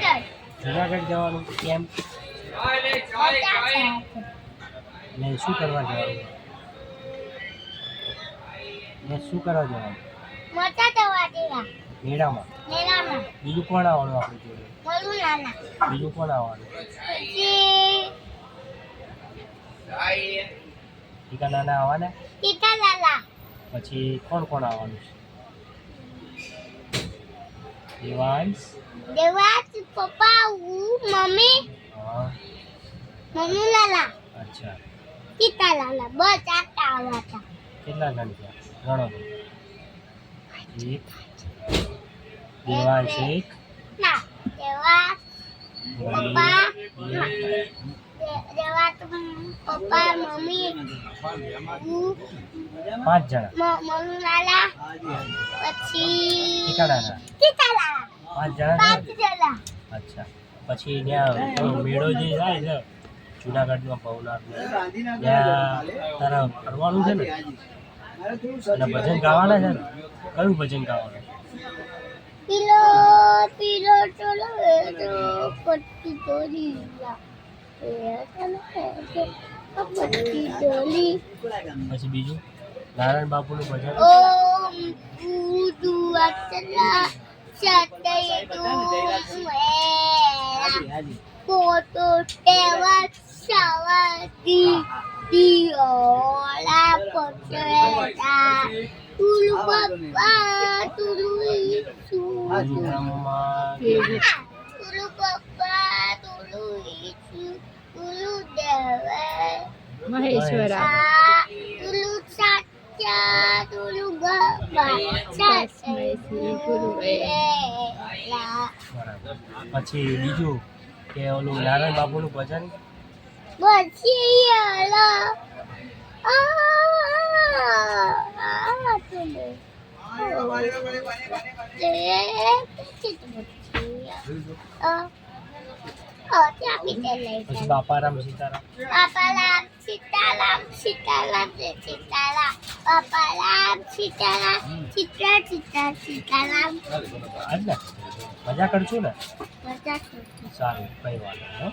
જુનાગઢ જવાનું કેમ? ને શું કરવા જવાનું? ને શું કરવા જવાનું? મેળામાં. બીજું કોણ આવવાનું આપણી જોડે? બીજું કોણ આવવાનું? ટીકા નાના આવવાના? પછી કોણ કોણ આવવાનું છે? દેવાંશ, પપ્પા, હું, મમ્મી, હા, મમ્મી લાલા, અચ્છા. ટીકા લાલા, બસ આટલા આવ્યા હતા. કેટલા જણ થયા? ગણો તો. એક, દેવાંશ એક, ના, દેવાંશ, પપ્પા, દેવાંશ, પપ્પા, મમ્મી, હું, 5 જણા. મમ્મી લાલા, પછી ટીકા નાના ટીકા લાલા, 5 જણા. 5 જણા. અચ્છા. પછી ત્યાં પેલો મેળો જે જાય છે જુનાગઢમાં ભવનાથનો, ત્યાં તારા ફરવાનું છે ને અને ભજન ગાવાના છે ને? કયું ભજન ગાવાનું? પીલો પીલો ચલો તો પટ્ટી ડોલી પટ્ટી ડોલી. પછી બીજું નારાયણ બાપુનું ભજન? ઓમ ઉદુ અક્ષરા સતય તુમેરા પોતો તેવા સવાતી દિયોલા પટેલા તુલુ પપ્પા તુલુ ઈસુ તુલુ પપ્પા તુલુ ઈસુ તુલુ દેવે મહેશ્વરા તુલુ સત્યા તુલુ ગવા સત્ય ગુરુવે. બરાબર. પછી બીજું કે ઓલું નારાયણ બાપુનું ભજન? પછી આલા પછી બાપારામ સીતારામ? બાપારામ સીતારામ સીતારામ સીતારામ બાપારામ સીતારામ સીતા સીતા સીતારામ. આજ ને મજા કરશું ને? બધા સારું, કઈ વાત નહીં, હો.